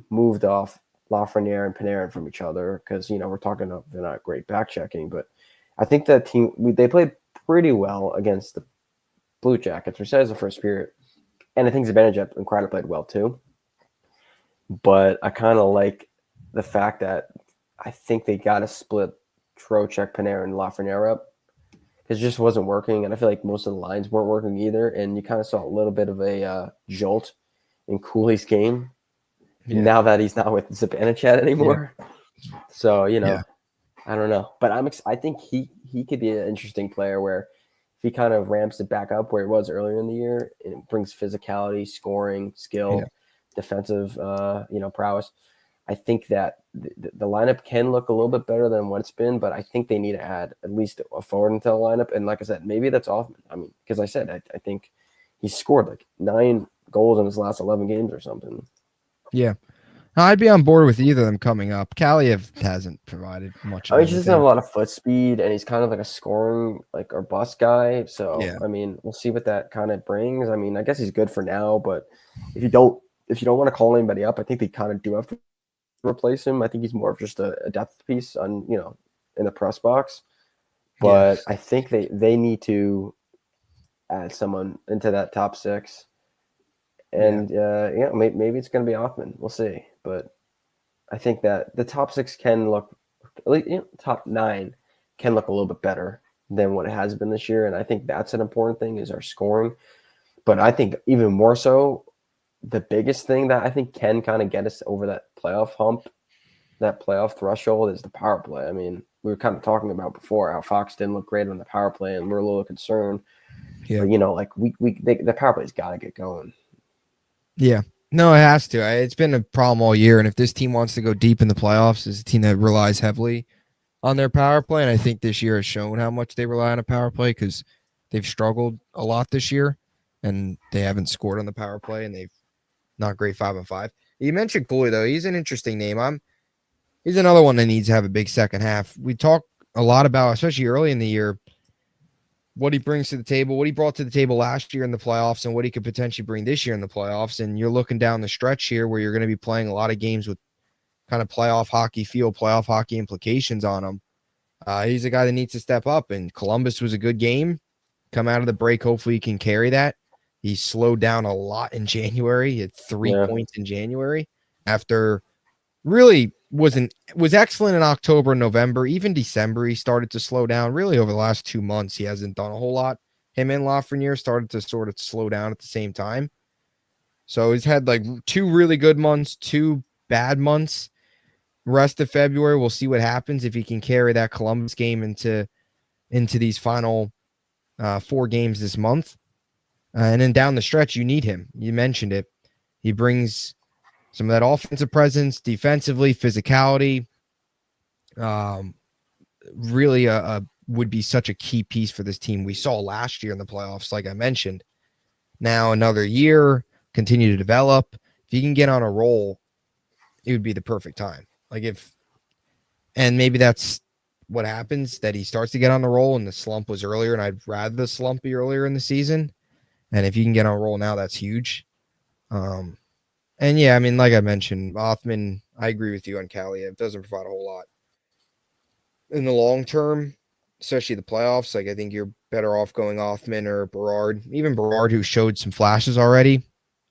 B: moved off Lafreniere and Panarin from each other, because we're talking about they're not great back checking, but I think that team they played pretty well against the Blue Jackets, which says the first period, and I think Zibanejad and Kreider played well too. But I kind of like the fact that I think they got to split Trocheck, Panarin, and Lafreniere up, because it just wasn't working, and I feel like most of the lines weren't working either. And you kind of saw a little bit of a jolt in Cooley's game now that he's not with Zibanejad anymore. So I don't know, but I think he could be an interesting player where if he kind of ramps it back up where it was earlier in the year, it brings physicality, scoring, skill, defensive, prowess. I think that the lineup can look a little bit better than what it's been, but I think they need to add at least a forward into the lineup. And like I said, maybe that's Offman. I mean, because I said I think he scored 9 goals in his last 11 games or something.
A: Yeah. I'd be on board with either of them coming up. Kaliev hasn't provided much
B: I
A: of
B: mean, he just doesn't have
A: anything.
B: a lot of foot speed, and he's kind of like a scoring like or bust guy. So
A: Yeah.
B: I mean, we'll see what that kind of brings. I mean, I guess he's good for now, but if you don't want to call anybody up, I think they kind of do have to replace him. I think he's more of just a depth piece on in the press box.
A: Yeah.
B: But I think they need to add someone into that top six, and maybe it's going to be Othman. We'll see, but I think that the top six can look, at least top nine can look a little bit better than what it has been this year, and I think that's an important thing is our scoring. But I think even more so, the biggest thing that I think can kind of get us over that playoff hump, that playoff threshold, is the power play. I mean, we were kind of talking about before how Fox didn't look great on the power play, and we're a little concerned.
A: Yeah.
B: But like the power play's got to get going.
A: Yeah. No, it has to. It's been a problem all year, and if this team wants to go deep in the playoffs, is a team that relies heavily on their power play, and I think this year has shown how much they rely on a power play because they've struggled a lot this year, and they haven't scored on the power play, and they've not great 5-on-5. You mentioned Cooley though; he's an interesting name. He's another one that needs to have a big second half. We talk a lot about, especially early in the year, what he brings to the table, what he brought to the table last year in the playoffs, and what he could potentially bring this year in the playoffs. And you're looking down the stretch here where you're going to be playing a lot of games with kind of playoff hockey feel, playoff hockey implications on him. He's a guy that needs to step up, and Columbus was a good game. Come out of the break, hopefully he can carry that. He slowed down a lot in January. He had 3 points in January after really was excellent in October and November. Even December, he started to slow down. Really, over the last 2 months, he hasn't done a whole lot. Him and Lafreniere started to sort of slow down at the same time. So he's had like 2 really good months, 2 bad months. Rest of February, we'll see what happens if he can carry that Columbus game into these final 4 games this month. And then down the stretch, you need him. You mentioned it. He brings some of that offensive presence, defensively, physicality. Really would be such a key piece for this team. We saw last year in the playoffs, like I mentioned. Now another year, continue to develop. If he can get on a roll, it would be the perfect time. And maybe that's what happens, that he starts to get on the roll and the slump was earlier, and I'd rather the slump be earlier in the season. And if you can get on a roll now, that's huge. And yeah, I mean, like I mentioned, Othman, I agree with you on Kaliev. It doesn't provide a whole lot in the long term, especially the playoffs. Like, I think you're better off going Othman or Berard. Even Berard, who showed some flashes already.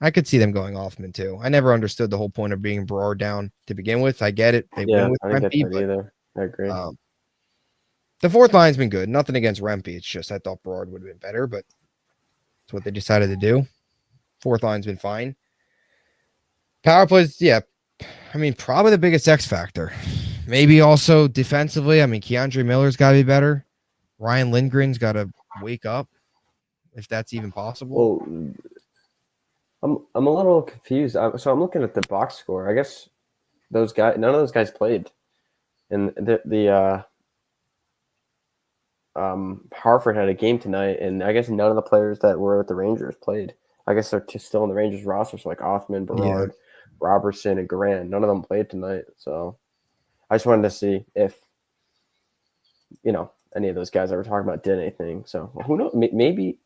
A: I could see them going Othman too. I never understood the whole point of bringing Berard down to begin with. I get it. They win with
B: I didn't get
A: Rempe,
B: that either. I agree.
A: The fourth line's been good. Nothing against Rempe. It's just I thought Berard would have been better, but it's what they decided to do. Fourth line's been fine. Power plays, yeah. I mean, probably the biggest X factor. Maybe also defensively. I mean, Keandre Miller's got to be better. Ryan Lindgren's got to wake up, if that's even possible.
B: Well, I'm a little confused. So I'm looking at the box score. I guess none of those guys played, and Hartford had a game tonight, and I guess none of the players that were at the Rangers played. I guess they're still in the Rangers roster, so like Othman, Berard, Robertson, and Garand. None of them played tonight, so I just wanted to see if any of those guys I were talking about did anything. So who knows? Maybe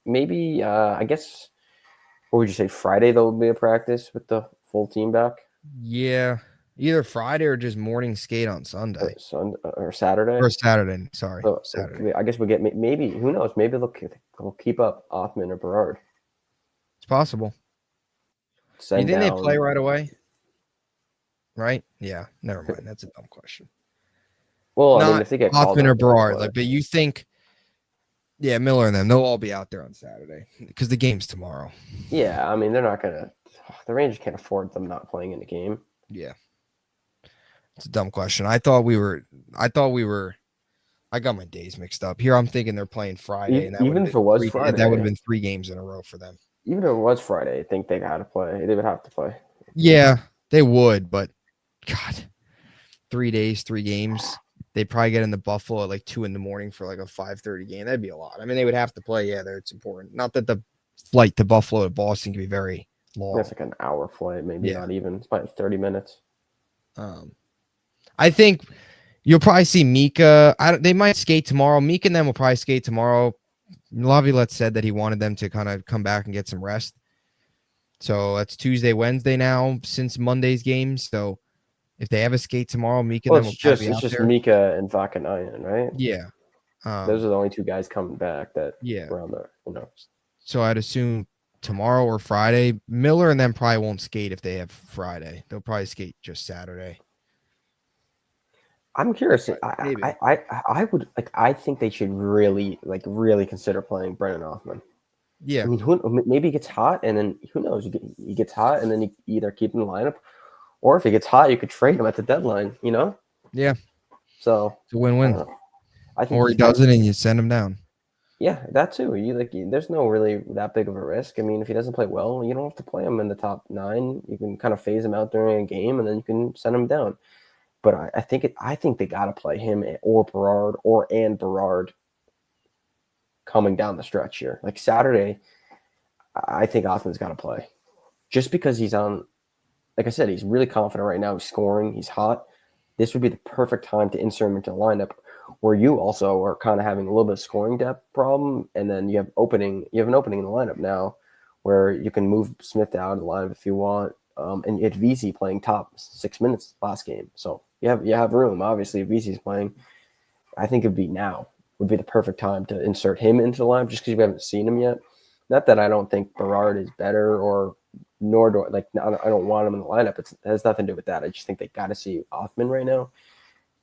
B: I guess, what would you say, Friday there will be a practice with the full team back?
A: Yeah, either Friday or just morning skate on Sunday.
B: Or Saturday?
A: Or Saturday, sorry.
B: So
A: Saturday.
B: I guess we'll get, maybe, who knows? Maybe they'll keep up Othman or Berard.
A: It's possible. You think they play right away? Right? Yeah, never mind. That's a dumb question.
B: Well,
A: Not
B: I mean, if they get called
A: Othman or
B: up,
A: Berard, but you think, yeah, Miller and them, they'll all be out there on Saturday because the game's tomorrow.
B: Yeah, I mean, they're not gonna. The Rangers can't afford them not playing in the game.
A: Yeah, it's a dumb question. I got my days mixed up. Here I'm thinking they're playing Friday, and
B: even if it was Friday,
A: that would have been 3 games in a row for them.
B: Even if it was Friday, I think they got to play. They would have to play.
A: Yeah, they would, but God, 3 days, 3 games. They'd probably get into Buffalo at like 2 a.m. for like a 5:30 game. That'd be a lot. I mean, they would have to play. Yeah, it's important. Not that the flight to Buffalo to Boston can be very long.
B: That's like an hour flight, maybe not even. It's probably 30 minutes.
A: I think you'll probably see Mika. They might skate tomorrow. Mika and them will probably skate tomorrow. Laviolette said that he wanted them to kind of come back and get some rest. So that's Tuesday, Wednesday now since Monday's game. So if they have a skate tomorrow, Mika and
B: Well,
A: them will probably be out
B: it's just
A: there.
B: Mika and Vakanainen, right?
A: Yeah.
B: Those are the only two guys coming back that
A: Yeah.
B: were on the.
A: So I'd assume tomorrow or Friday. Miller and them probably won't skate if they have Friday. They'll probably skate just Saturday.
B: I'm curious.
A: Maybe.
B: I would like. I think they should really consider playing Brennan Hoffman.
A: Yeah.
B: I mean, maybe he gets hot, and then who knows? He gets hot, and then you either keep him in the lineup, or if he gets hot, you could trade him at the deadline. You know?
A: Yeah.
B: So
A: It's a win-win.
B: I think
A: Or he does it and you send him down.
B: Yeah, that too. There's no really that big of a risk. I mean, if he doesn't play well, you don't have to play him in the top 9. You can kind of phase him out during a game, and then you can send him down. But I think they got to play him or Berard and Berard coming down the stretch here. Like Saturday, I think Othman's got to play, just because he's on. Like I said, he's really confident right now. He's scoring. He's hot. This would be the perfect time to insert him into the lineup, where you also are kind of having a little bit of scoring depth problem, and then you have an opening in the lineup now, where you can move Smith out of the lineup if you want, and you had VC playing top 6 minutes last game, so you have room. Obviously, if VC's playing, I think would be the perfect time to insert him into the lineup, just because we haven't seen him yet. Not that I don't think Berard is better, or nor do I don't want him in the lineup. It has nothing to do with that. I just think they got to see Othman right now.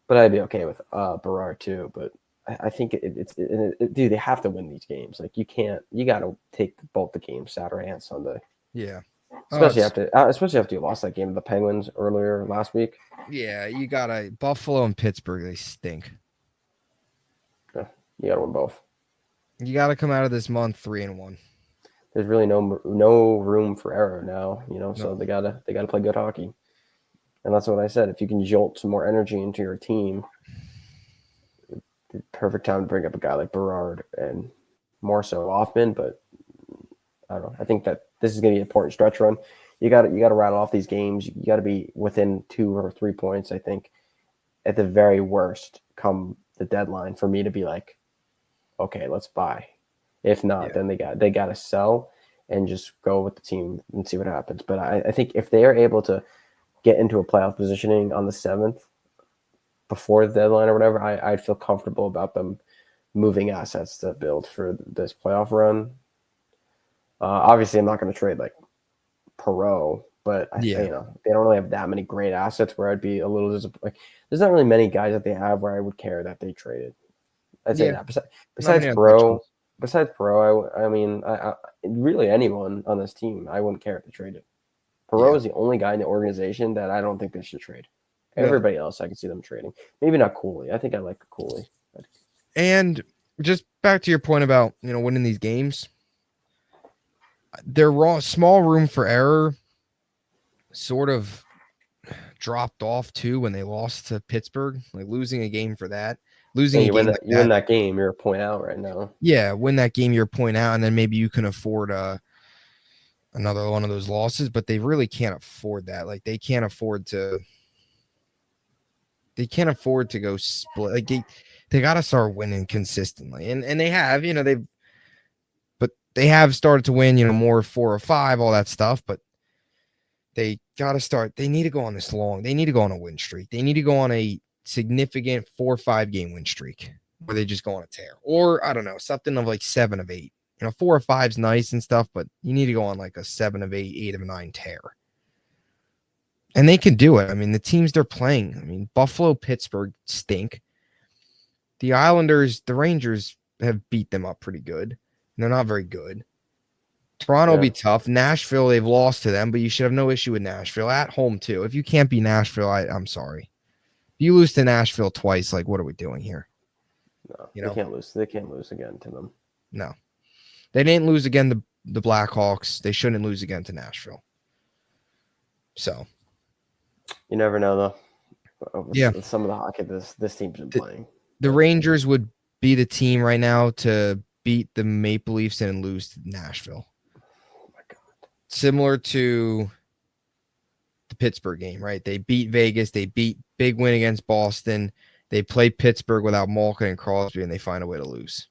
B: But I'd be okay with Berard too. But I think dude, they have to win these games. Like you got to take both the games Saturday and Sunday.
A: Yeah.
B: Especially after you lost that game to the Penguins earlier last week.
A: Yeah, you got Buffalo and Pittsburgh. They stink.
B: Yeah, you got to win both.
A: You got to come out of this month 3-1.
B: There's really no room for error now, So they gotta play good hockey, and that's what I said. If you can jolt some more energy into your team, the perfect time to bring up a guy like Berard and more so Hoffman. But I don't know. I think that this is going to be an important stretch run. You got to rattle off these games. You got to be within 2 or 3 points. I think at the very worst, come the deadline, for me to be like, okay, let's buy. If not, then they got to sell and just go with the team and see what happens. But I think if they are able to get into a playoff positioning on the 7th before the deadline or whatever, I'd feel comfortable about them moving assets to build for this playoff run. Obviously, I'm not going to trade like Perot, but they don't really have that many great assets where I'd be a little disappointed. Like, there's not really many guys that they have where I would care that they traded. I'd say that. Besides Perot, I mean, I really anyone on this team, I wouldn't care if they traded. Perot is the only guy in the organization that I don't think they should trade. Everybody else, I can see them trading. Maybe not Cooley. I think I like Cooley.
A: And just back to your point about winning these games, their small room for error sort of dropped off too when they lost to Pittsburgh, like losing a game for that.
B: You win that game, you're a point out right now.
A: Yeah, win that game, you're a point out, and then maybe you can afford another one of those losses, but they really can't afford that. Like they can't afford to go split. Like they got to start winning consistently, and they have, they have started to win, more 4 or 5, all that stuff, but they got to start. They need to go on this long. They need to go on a win streak. They need to go on a significant 4 or 5 game win streak where they just go on a tear, or I don't know, something of like 7 of 8. 4 or 5 is nice and stuff, but you need to go on like a 7 of 8, 8 of 9 tear. And they can do it. I mean, the teams they're playing, Buffalo, Pittsburgh stink. The Islanders, the Rangers have beat them up pretty good. They're not very good. Toronto will be tough. Nashville, they've lost to them, but you should have no issue with Nashville at home too. If you can't beat Nashville, I'm sorry. If you lose to Nashville twice, like what are we doing here?
B: No, they can't lose. They can't lose again to them.
A: No, they didn't lose again to the Blackhawks. They shouldn't lose again to Nashville. So
B: you never know though. With some of the hockey this team's been playing.
A: The Rangers would be the team right now to beat the Maple Leafs and lose to Nashville. Oh my God. Similar to the the Pittsburgh game, right? They beat Vegas. They beat big win against Boston. They play Pittsburgh without Malkin and Crosby, and they find a way to lose.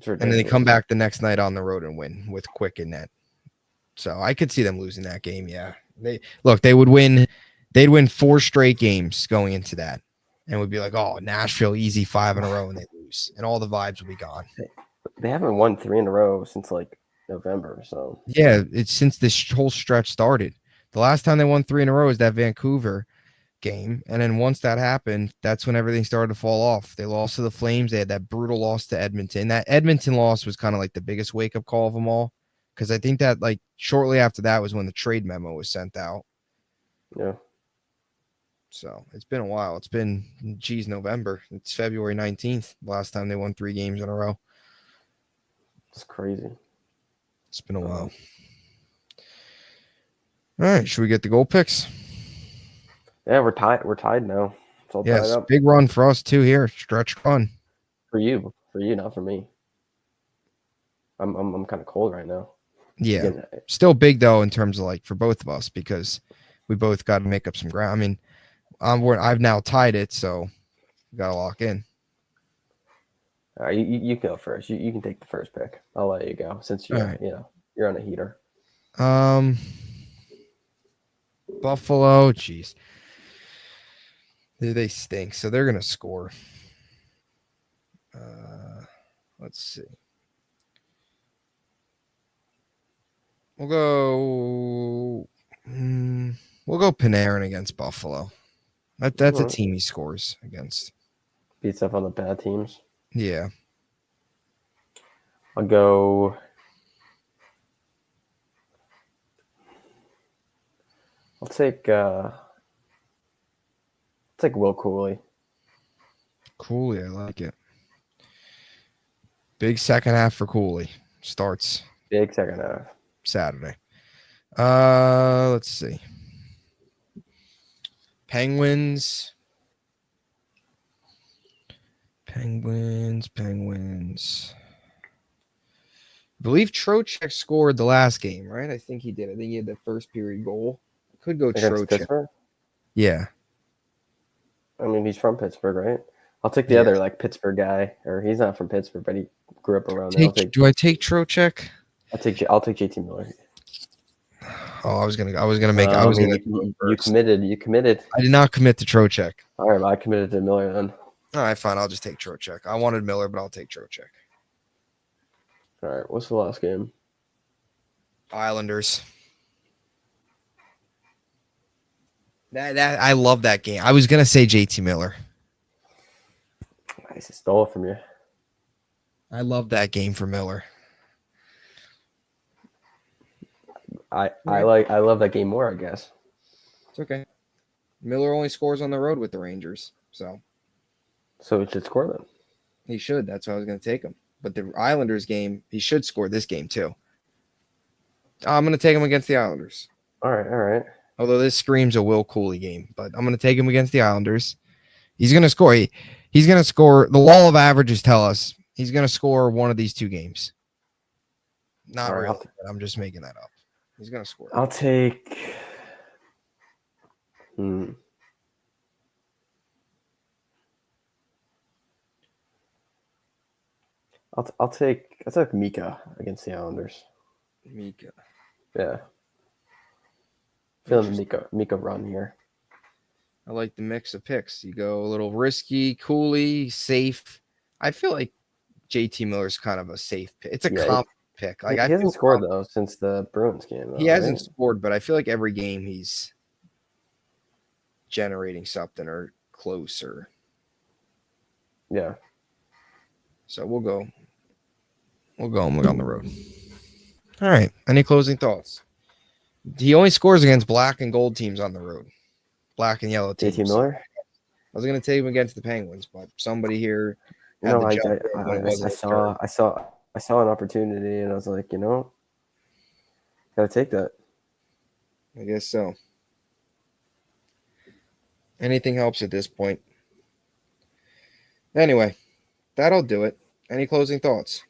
A: And then they come back the next night on the road and win with Quick in net. So I could see them losing that game. Yeah, they would win. They'd win 4 straight games going into that, and would be like, "Oh, Nashville, easy 5 in a row," and they lose, and all the vibes would be gone.
B: They haven't won 3 in a row since like November. So
A: yeah, it's since this whole stretch started. The last time they won 3 in a row is that Vancouver game, and then once that happened, that's when everything started to fall off. They lost to the Flames. They had that brutal loss to Edmonton. That Edmonton loss was kind of like the biggest wake up call of them all, because I think that like shortly after that was when the trade memo was sent out.
B: Yeah.
A: So it's been a while. It's been November. It's February 19th. Last time they won 3 games in a row.
B: It's crazy.
A: It's been a while. All right, should we get the goal picks?
B: Yeah, we're tied now. It's all tied up.
A: Big run for us too here. Stretch run.
B: For you, not for me. I'm kind of cold right now.
A: Yeah, still big though in terms of like for both of us, because we both got to make up some ground. I mean, I've now tied it, so we got to lock in.
B: All right, you go first. You can take the first pick. I'll let you go since you're you're on a heater.
A: Buffalo, jeez. They stink, so they're gonna score. Let's see. We'll go Panarin against Buffalo. That's a team he scores against.
B: Beats up on the bad teams.
A: Yeah.
B: I'll go. I'll take Will Cooley.
A: Cooley, I like it. Big second half for Cooley. Starts.
B: Big second half.
A: Saturday. Let's see. Penguins. I believe Trocheck scored the last game, right? I think he did. I think he had the first period goal. Could go Trocheck. Yeah.
B: I mean, he's from Pittsburgh, right? I'll take the other like Pittsburgh guy, or he's not from Pittsburgh, but he grew up around there.
A: Do I take Trocheck?
B: I'll take JT Miller.
A: Oh, I was gonna
B: You committed.
A: I did not commit to Trocheck.
B: All right, well, I committed to Miller then.
A: All right, fine. I'll just take Trocheck. I wanted Miller, but I'll take Trocheck.
B: All right, what's the last game?
A: Islanders. That I love that game. I was gonna say JT Miller.
B: Nice, he stole it from you.
A: I love that game for Miller.
B: I love that game more, I guess.
A: It's okay. Miller only scores on the road with the Rangers, so
B: he should score then.
A: He should. That's why I was going to take him. But the Islanders game, he should score this game too. I'm going to take him against the Islanders.
B: All right.
A: Although this screams a Will Cooley game, but I'm going to take him against the Islanders. He's going to score. He's going to score. The law of averages tell us he's going to score one of these 2 games. Not really. I'm just making that up. He's going to score.
B: I'll take. I'll take Mika against the Islanders.
A: Mika.
B: Yeah. Feeling the Mika run here.
A: I like the mix of picks. You go a little risky, Cooley, safe. I feel like JT Miller's kind of a safe pick. It's a comp pick. Like
B: he hasn't scored though since the Bruins game. Though,
A: he hasn't scored, but I feel like every game he's generating something or closer.
B: Yeah.
A: So we'll go and look on the road. All right. Any closing thoughts? He only scores against black and gold teams on the road. Black and yellow teams.
B: JT Miller?
A: I was going to take him against the Penguins, but somebody here had
B: I saw an opportunity and I was like, gotta take that.
A: I guess so. Anything helps at this point. Anyway, that'll do it. Any closing thoughts?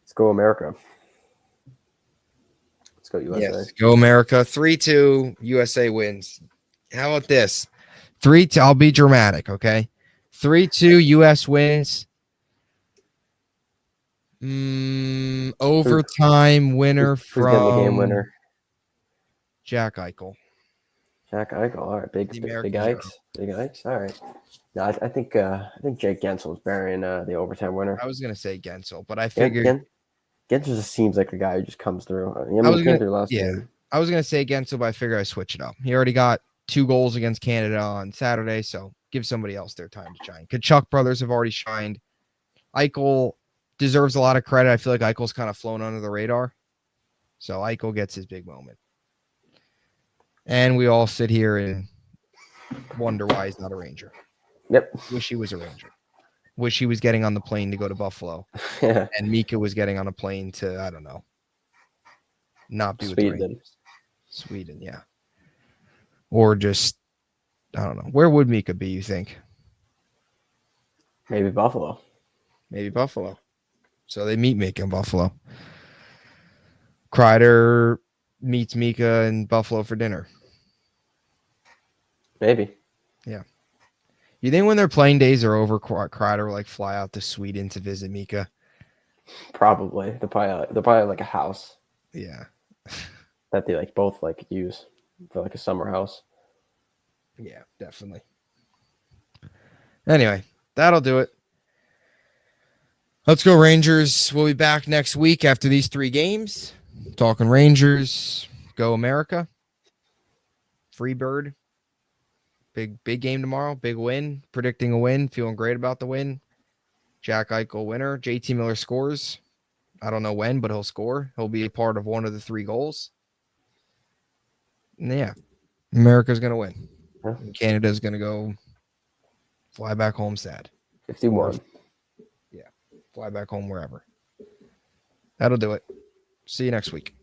B: Let's go America. go USA.
A: Yes, go America. 3-2 USA wins. How about this? 3-2. I'll be dramatic, okay? 3-2 US wins. Overtime winner
B: Who's getting the game
A: from
B: winner?
A: Jack Eichel.
B: Jack Eichel. All right, big
A: American
B: Ikes. Big Ikes. All right. No, I think Jake Gensel's burying the overtime winner.
A: I was gonna say Gensel, but I figured
B: Gensel just seems like a guy who just comes through. I mean, he came through last game.
A: I was gonna say Gensel, but I figured I'd switch it up. He already got 2 goals against Canada on Saturday, so give somebody else their time to shine. Kachuk brothers have already shined. Eichel deserves a lot of credit. I feel like Eichel's kind of flown under the radar. So Eichel gets his big moment. And we all sit here and wonder why he's not a Ranger.
B: Yep.
A: Wish he was a Ranger. Wish he was getting on the plane to go to Buffalo.
B: Yeah.
A: And Mika was getting on a plane to, I don't know, not be
B: Sweden.
A: with the Rangers. Sweden, yeah. Or just, I don't know. Where would Mika be, you think?
B: Maybe Buffalo.
A: Maybe Buffalo. So they meet Mika in Buffalo. Kreider meets Mika in Buffalo for dinner.
B: Maybe.
A: Yeah. You think when their playing days are over, Kreider will like fly out to Sweden to visit Mika?
B: Probably. They're probably like a house.
A: Yeah.
B: That they like both like use for like a summer house.
A: Yeah, definitely. Anyway, that'll do it. Let's go Rangers. We'll be back next week after these 3 games. Talking Rangers. Go America. Free bird. Big game tomorrow. Big win. Predicting a win. Feeling great about the win. Jack Eichel winner. JT Miller scores. I don't know when, but he'll score. He'll be a part of one of the 3 goals. And yeah. America's going to win.
B: Huh?
A: Canada's going to go fly back home sad.
B: 51.
A: Yeah. Fly back home wherever. That'll do it. See you next week.